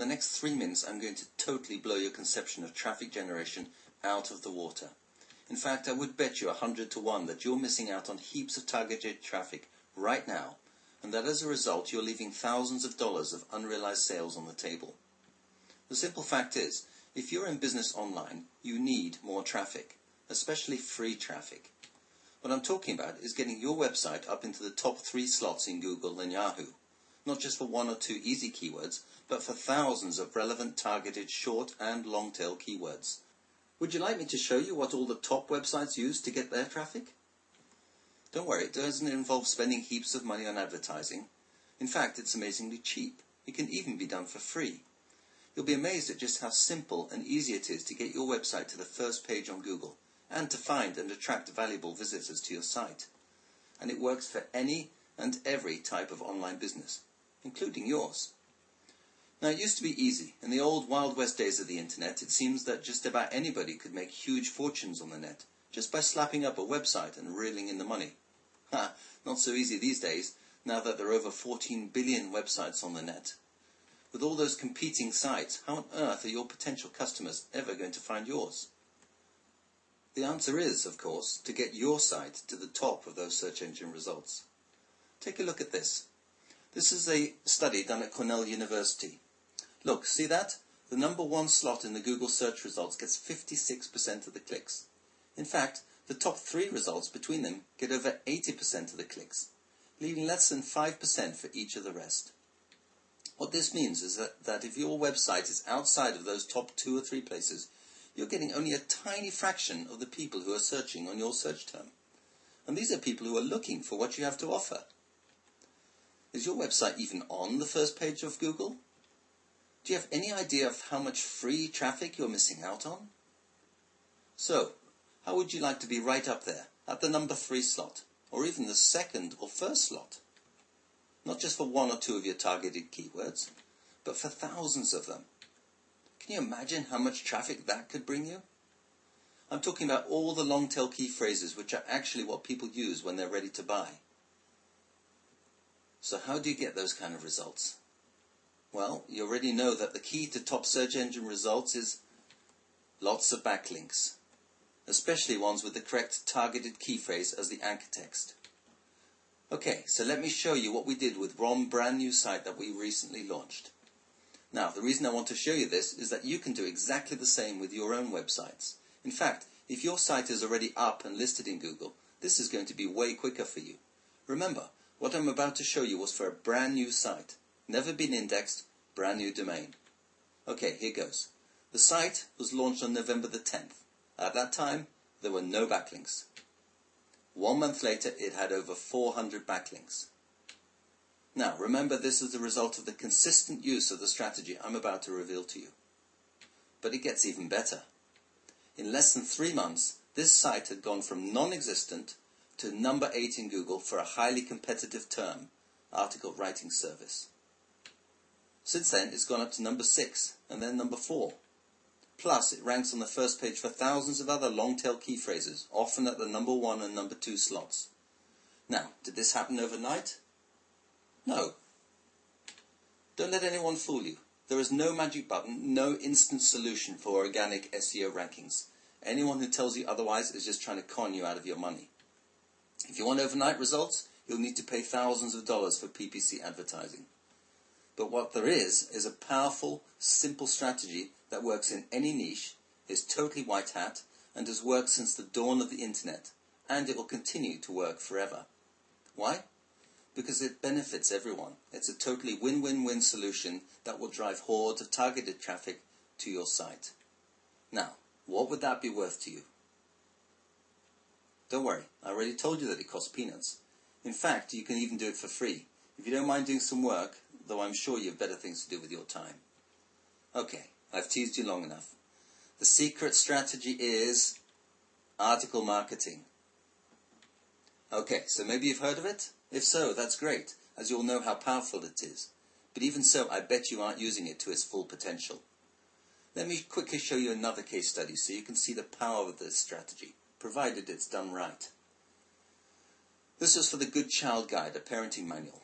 the next 3 minutes I'm going to totally blow your conception of traffic generation out of the water. In fact, I would bet you 100 to 1 that you're missing out on heaps of targeted traffic right now, and that as a result you're leaving thousands of dollars of unrealized sales on the table. The simple fact is, if you're in business online, you need more traffic, especially free traffic. What I'm talking about is getting your website up into the top 3 slots in Google and Yahoo, not just for 1 or 2 easy keywords, but for thousands of relevant targeted short and long tail keywords. Would you like me to show you what all the top websites use to get their traffic? Don't worry, it doesn't involve spending heaps of money on advertising. In fact, it's amazingly cheap. It can even be done for free. You'll be amazed at just how simple and easy it is to get your website to the first page on Google, and to find and attract valuable visitors to your site. And it works for any and every type of online business, including yours. Now, it used to be easy. In the old Wild West days of the internet, it seems that just about anybody could make huge fortunes on the net, just by slapping up a website and reeling in the money. Not so easy these days, now that there are over 14 billion websites on the net. With all those competing sites, how on earth are your potential customers ever going to find yours? The answer is, of course, to get your site to the top of those search engine results. Take a look at this. This is a study done at Cornell University. Look, see that? The number 1 slot in the Google search results gets 56% of the clicks. In fact, the top 3 results between them get over 80% of the clicks, leaving less than 5% for each of the rest. What this means is that if your website is outside of those top 2 or 3 places, you're getting only a tiny fraction of the people who are searching on your search term. And these are people who are looking for what you have to offer. Is your website even on the first page of Google? Do you have any idea of how much free traffic you're missing out on? So, how would you like to be right up there, at the number 3 slot, or even the 2nd or 1st slot? Not just for 1 or 2 of your targeted keywords, but for thousands of them. Can you imagine how much traffic that could bring you? I'm talking about all the long tail key phrases which are actually what people use when they're ready to buy. So how do you get those kind of results? Well, you already know that the key to top search engine results is lots of backlinks, especially ones with the correct targeted key phrase as the anchor text. Okay, so let me show you what we did with one brand new site that we recently launched. Now, the reason I want to show you this is that you can do exactly the same with your own websites. In fact, if your site is already up and listed in Google, this is going to be way quicker for you. Remember, what I'm about to show you was for a brand new site. Never been indexed, brand new domain. Okay, here goes. The site was launched on November the 10th. At that time, there were no backlinks. 1 month later, it had over 400 backlinks. Now, remember, this is the result of the consistent use of the strategy I'm about to reveal to you. But it gets even better. In less than 3 months, this site had gone from non-existent to number 8 in Google for a highly competitive term, article writing service. Since then, it's gone up to number 6 and then number 4. Plus, it ranks on the first page for thousands of other long-tail key phrases, often at the number 1 and number 2 slots. Now, did this happen overnight? No. Don't let anyone fool you. There is no magic button, no instant solution for organic SEO rankings. Anyone who tells you otherwise is just trying to con you out of your money. If you want overnight results, you'll need to pay thousands of dollars for PPC advertising. But what there is a powerful, simple strategy that works in any niche, is totally white hat, and has worked since the dawn of the internet, and it will continue to work forever. Why? Because it benefits everyone. It's a totally win-win-win solution that will drive hordes of targeted traffic to your site. Now, what would that be worth to you? Don't worry, I already told you that it costs peanuts. In fact, you can even do it for free. If you don't mind doing some work, though I'm sure you have better things to do with your time. Okay, I've teased you long enough. The secret strategy is article marketing. Okay, so maybe you've heard of it? If so, that's great, as you'll know how powerful it is. But even so, I bet you aren't using it to its full potential. Let me quickly show you another case study so you can see the power of this strategy, provided it's done right. This is for the Good Child Guide, a parenting manual.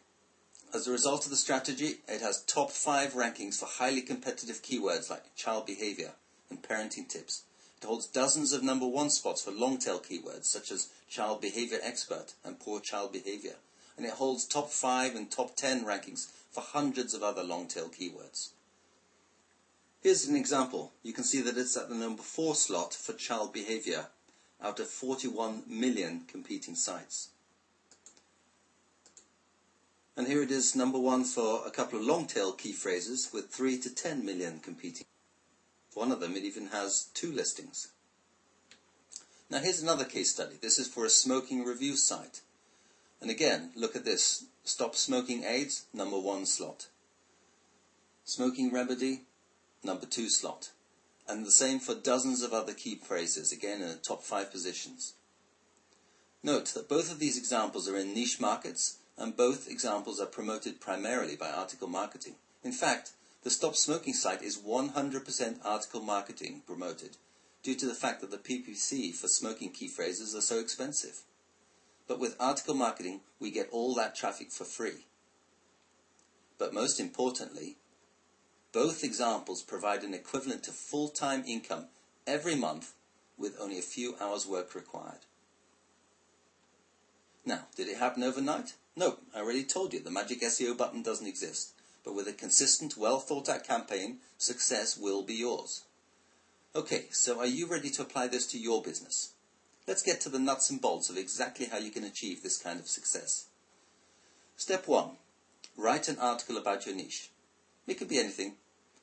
as a result of the strategy, it has top 5 rankings for highly competitive keywords like child behavior and parenting tips. It holds dozens of number 1 spots for long-tail keywords such as child behavior expert and poor child behavior. And it holds top 5 and top 10 rankings for hundreds of other long-tail keywords. Here's an example. You can see that it's at the number 4 slot for child behavior out of 41 million competing sites. And here it is number 1 for a couple of long-tail key phrases with 3 to 10 million competing. One of them, it even has 2 listings. Now here's another case study. This is for a smoking review site. And again, look at this. Stop smoking aids, number 1 slot. Smoking remedy, number 2 slot. And the same for dozens of other key phrases, again in the top 5 positions. Note that both of these examples are in niche markets, and both examples are promoted primarily by article marketing. In fact, the Stop Smoking site is 100% article marketing promoted, due to the fact that the PPC for smoking key phrases are so expensive. But with article marketing, we get all that traffic for free. But most importantly, both examples provide an equivalent to full-time income every month with only a few hours work required. Now, did it happen overnight? No, I already told you the magic SEO button doesn't exist. But with a consistent, well-thought-out campaign, success will be yours. Okay, so are you ready to apply this to your business? Let's get to the nuts and bolts of exactly how you can achieve this kind of success. Step 1. Write an article about your niche. It could be anything.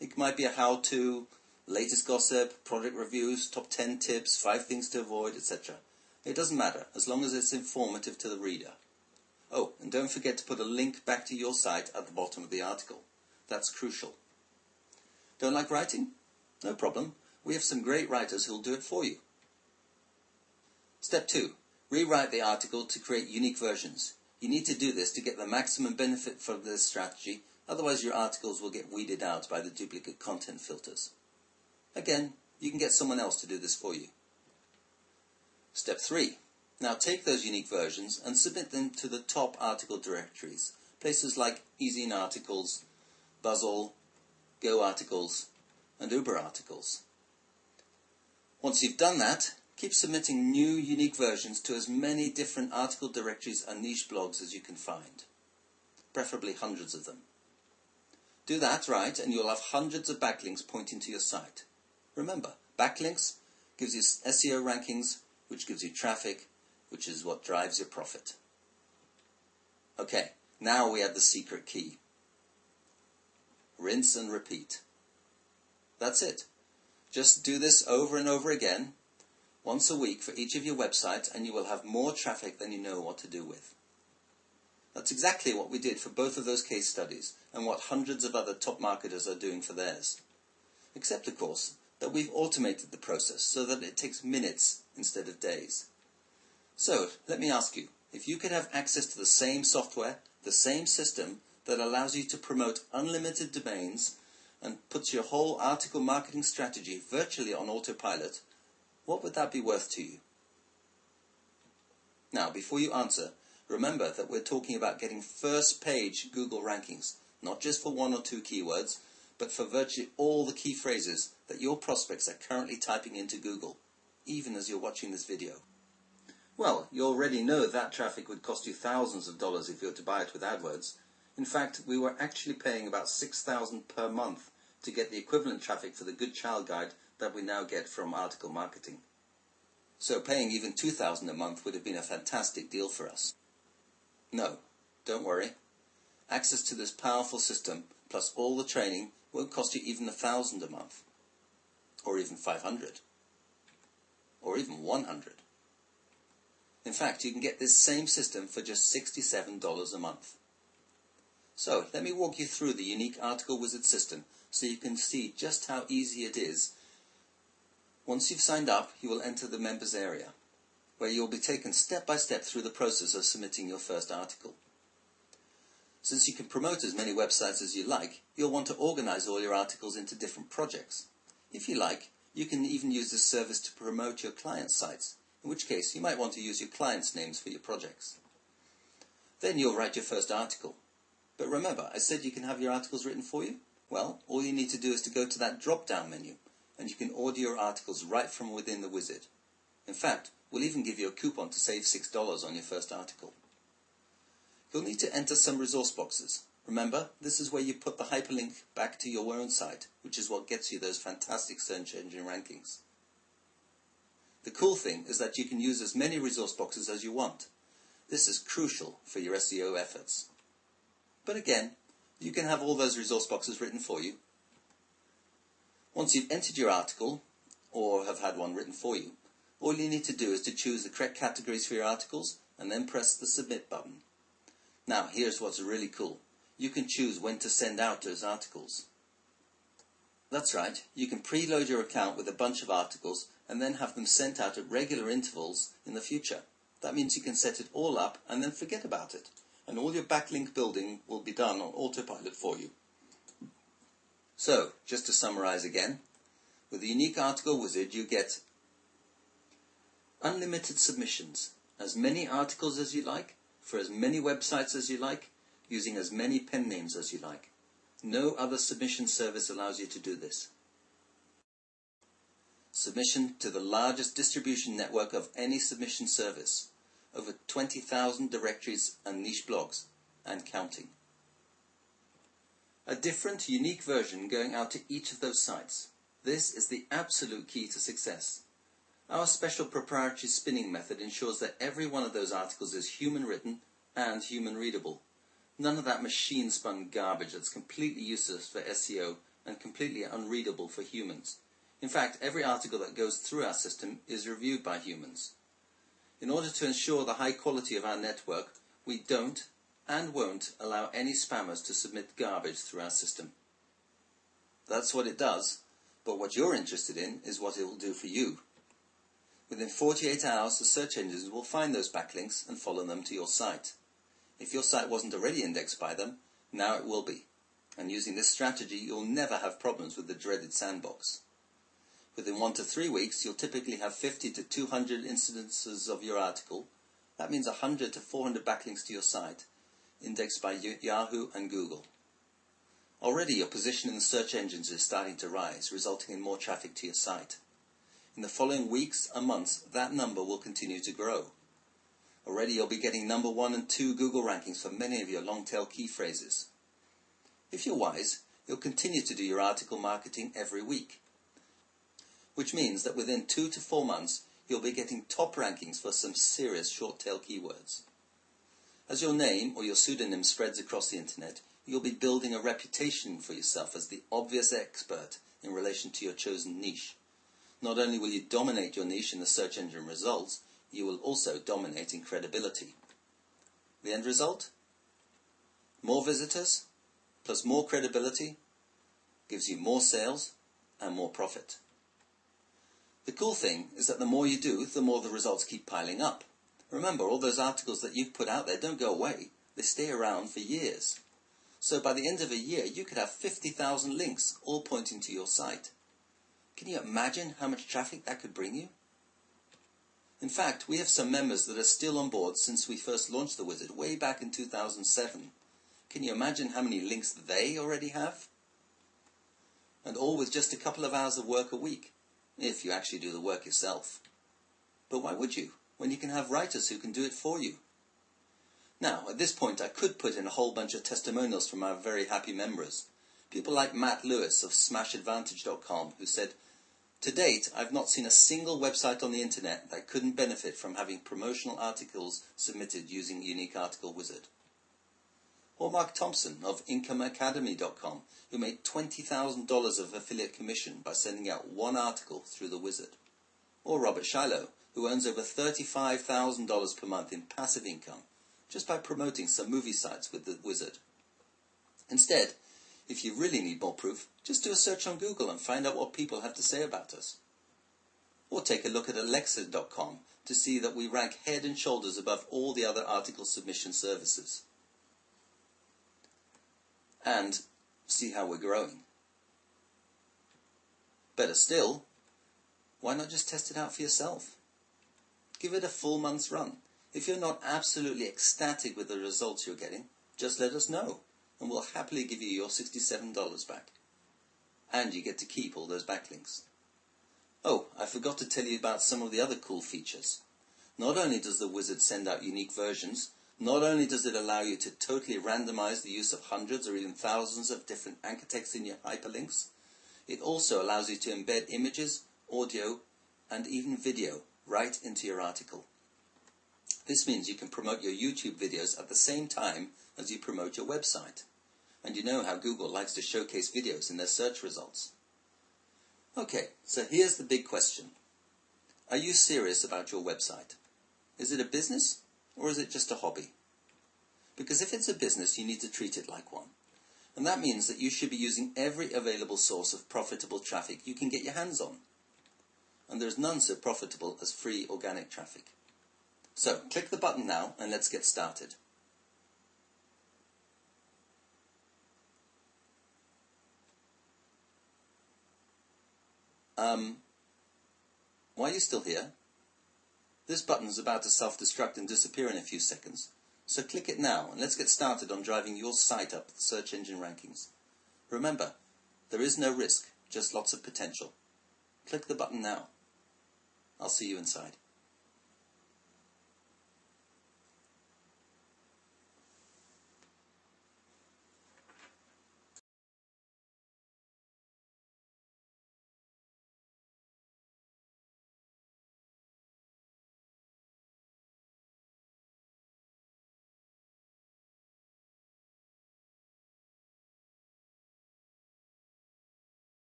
It might be a how-to, latest gossip, product reviews, top 10 tips, 5 things to avoid, etc. It doesn't matter, as long as it's informative to the reader. Oh, and don't forget to put a link back to your site at the bottom of the article. That's crucial. Don't like writing? No problem. We have some great writers who'll do it for you. Step 2. Rewrite the article to create unique versions. You need to do this to get the maximum benefit from this strategy, otherwise your articles will get weeded out by the duplicate content filters. Again, you can get someone else to do this for you. Step 3. Now take those unique versions and submit them to the top article directories, places like EasyIn Articles, Buzzall, Go Articles, and Uber Articles. Once you've done that, keep submitting new unique versions to as many different article directories and niche blogs as you can find, preferably hundreds of them. Do that right and you'll have hundreds of backlinks pointing to your site. Remember, backlinks gives you SEO rankings, which gives you traffic, which is what drives your profit. Okay, now we add the secret key. Rinse and repeat. That's it. Just do this over and over again, once a week for each of your websites, and you will have more traffic than you know what to do with. That's exactly what we did for both of those case studies, and what hundreds of other top marketers are doing for theirs. Except, of course, that we've automated the process so that it takes minutes instead of days. So, let me ask you, if you could have access to the same software, the same system that allows you to promote unlimited domains and puts your whole article marketing strategy virtually on autopilot, what would that be worth to you? Now, before you answer, remember that we're talking about getting first page Google rankings, not just for 1 or 2 keywords, but for virtually all the key phrases that your prospects are currently typing into Google, even as you're watching this video. Well, you already know that traffic would cost you thousands of dollars if you were to buy it with AdWords. In fact, we were actually paying about $6,000 per month to get the equivalent traffic for the Good Child Guide that we now get from article marketing. So paying even $2,000 a month would have been a fantastic deal for us. No, don't worry. Access to this powerful system, plus all the training, won't cost you even $1,000 a month. Or even $500. Or even $100. In fact, you can get this same system for just $67 a month. So, let me walk you through the unique Article Wizard system so you can see just how easy it is. Once you've signed up, you will enter the members area, where you'll be taken step by step through the process of submitting your first article. Since you can promote as many websites as you like, you'll want to organize all your articles into different projects. If you like, you can even use this service to promote your client sites, in which case you might want to use your clients' names for your projects. Then you'll write your first article. But remember, I said you can have your articles written for you? Well, all you need to do is to go to that drop-down menu, and you can order your articles right from within the wizard. In fact, we'll even give you a coupon to save $6 on your first article. You'll need to enter some resource boxes. Remember, this is where you put the hyperlink back to your own site, which is what gets you those fantastic search engine rankings. The cool thing is that you can use as many resource boxes as you want. This is crucial for your SEO efforts. But again, you can have all those resource boxes written for you. Once you've entered your article, or have had one written for you, all you need to do is to choose the correct categories for your articles and then press the submit button. Now, here's what's really cool. You can choose when to send out those articles. That's right, you can preload your account with a bunch of articles and then have them sent out at regular intervals in the future. That means you can set it all up and then forget about it, and all your backlink building will be done on autopilot for you. So, just to summarize again, with the unique article wizard you get unlimited submissions, as many articles as you like, for as many websites as you like, using as many pen names as you like. No other submission service allows you to do this. Submission to the largest distribution network of any submission service. Over 20,000 directories and niche blogs, and counting. A different, unique version going out to each of those sites. This is the absolute key to success. Our special proprietary spinning method ensures that every one of those articles is human written and human readable. None of that machine-spun garbage that's completely useless for SEO and completely unreadable for humans. In fact, every article that goes through our system is reviewed by humans. In order to ensure the high quality of our network, we don't and won't allow any spammers to submit garbage through our system. That's what it does, but what you're interested in is what it will do for you. Within 48 hours, the search engines will find those backlinks and follow them to your site. If your site wasn't already indexed by them, now it will be. And using this strategy, you'll never have problems with the dreaded sandbox. Within 1 to 3 weeks, you'll typically have 50 to 200 instances of your article. That means 100 to 400 backlinks to your site, indexed by Yahoo and Google. Already your position in the search engines is starting to rise, resulting in more traffic to your site. In the following weeks and months, that number will continue to grow. Already you'll be getting number 1 and 2 Google rankings for many of your long-tail key phrases. If you're wise, you'll continue to do your article marketing every week, which means that within 2 to 4 months, you'll be getting top rankings for some serious short-tail keywords. As your name or your pseudonym spreads across the internet, you'll be building a reputation for yourself as the obvious expert in relation to your chosen niche. Not only will you dominate your niche in the search engine results, you will also dominate in credibility. The end result? More visitors, plus more credibility, gives you more sales and more profit. The cool thing is that the more you do, the more the results keep piling up. Remember, all those articles that you've put out there don't go away. They stay around for years. So by the end of a year, you could have 50,000 links all pointing to your site. Can you imagine how much traffic that could bring you? In fact, we have some members that are still on board since we first launched the wizard way back in 2007. Can you imagine how many links they already have? And all with just a couple of hours of work a week, if you actually do the work yourself. But why would you, when you can have writers who can do it for you? Now, at this point, I could put in a whole bunch of testimonials from our very happy members. People like Matt Lewis of smashadvantage.com, who said, "To date, I've not seen a single website on the internet that couldn't benefit from having promotional articles submitted using Unique Article Wizard." Or Mark Thompson of incomeacademy.com, who made $20,000 of affiliate commission by sending out one article through the wizard. Or Robert Shiloh, who earns over $35,000 per month in passive income just by promoting some movie sites with the wizard. Instead, if you really need more proof, just do a search on Google and find out what people have to say about us. Or take a look at alexa.com to see that we rank head and shoulders above all the other article submission services. And see how we're growing. Better still, why not just test it out for yourself? Give it a full month's run. If you're not absolutely ecstatic with the results you're getting, just let us know. and we'll happily give you your $67 back. And you get to keep all those backlinks. Oh, I forgot to tell you about some of the other cool features. Not only does the wizard send out unique versions, not only does it allow you to totally randomize the use of hundreds or even thousands of different anchor texts in your hyperlinks, it also allows you to embed images, audio, and even video right into your article. This means you can promote your YouTube videos at the same time as you promote your website. And you know how Google likes to showcase videos in their search results. Okay, so here's the big question. Are you serious about your website? Is it a business or is it just a hobby? Because if it's a business, you need to treat it like one. And that means that you should be using every available source of profitable traffic you can get your hands on. And there's none so profitable as free organic traffic. So, click the button now and let's get started. Why are you still here? This button is about to self-destruct and disappear in a few seconds. So click it now and let's get started on driving your site up the search engine rankings. Remember, there is no risk, just lots of potential. Click the button now. I'll see you inside.